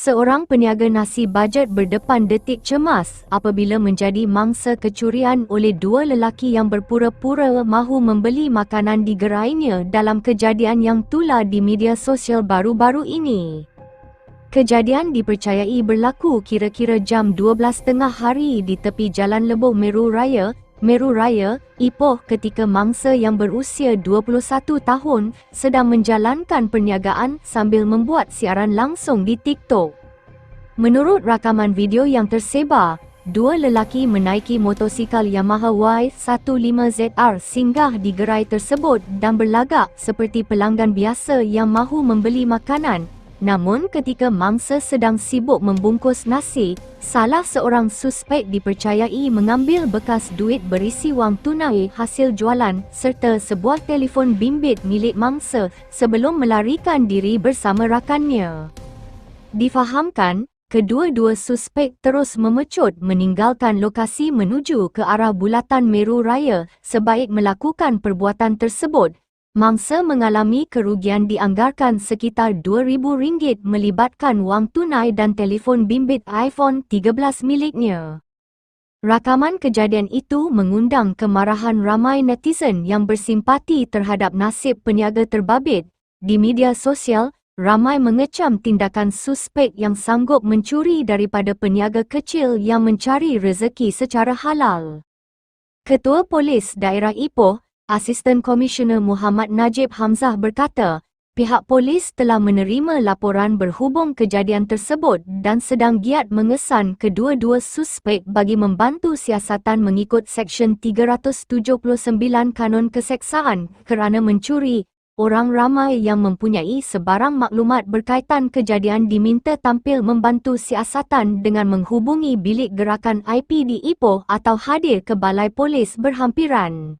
Seorang peniaga nasi bajet berdepan detik cemas apabila menjadi mangsa kecurian oleh dua lelaki yang berpura-pura mahu membeli makanan di gerainya dalam kejadian yang tular di media sosial baru-baru ini. Kejadian dipercayai berlaku kira-kira jam 12.30 hari di tepi Jalan Lebuh Meru Raya, Ipoh ketika mangsa yang berusia 21 tahun sedang menjalankan perniagaan sambil membuat siaran langsung di TikTok. Menurut rakaman video yang tersebar, dua lelaki menaiki motosikal Yamaha Y15ZR singgah di gerai tersebut dan berlagak seperti pelanggan biasa yang mahu membeli makanan. Namun ketika mangsa sedang sibuk membungkus nasi, salah seorang suspek dipercayai mengambil bekas duit berisi wang tunai hasil jualan serta sebuah telefon bimbit milik mangsa sebelum melarikan diri bersama rakannya. Difahamkan, kedua-dua suspek terus memecut meninggalkan lokasi menuju ke arah Bulatan Meru Raya. Sebaik melakukan perbuatan tersebut, mangsa mengalami kerugian dianggarkan sekitar RM2,000 melibatkan wang tunai dan telefon bimbit iPhone 13 miliknya. Rakaman kejadian itu mengundang kemarahan ramai netizen yang bersimpati terhadap nasib peniaga terbabit. Di media sosial, ramai mengecam tindakan suspek yang sanggup mencuri daripada peniaga kecil yang mencari rezeki secara halal. Ketua Polis Daerah Ipoh, Asisten Komisioner Muhammad Najib Hamzah berkata, pihak polis telah menerima laporan berhubung kejadian tersebut dan sedang giat mengesan kedua-dua suspek bagi membantu siasatan mengikut Seksyen 379 Kanun Keseksaan kerana mencuri. Orang ramai yang mempunyai sebarang maklumat berkaitan kejadian diminta tampil membantu siasatan dengan menghubungi bilik gerakan IP di Ipoh atau hadir ke balai polis berhampiran.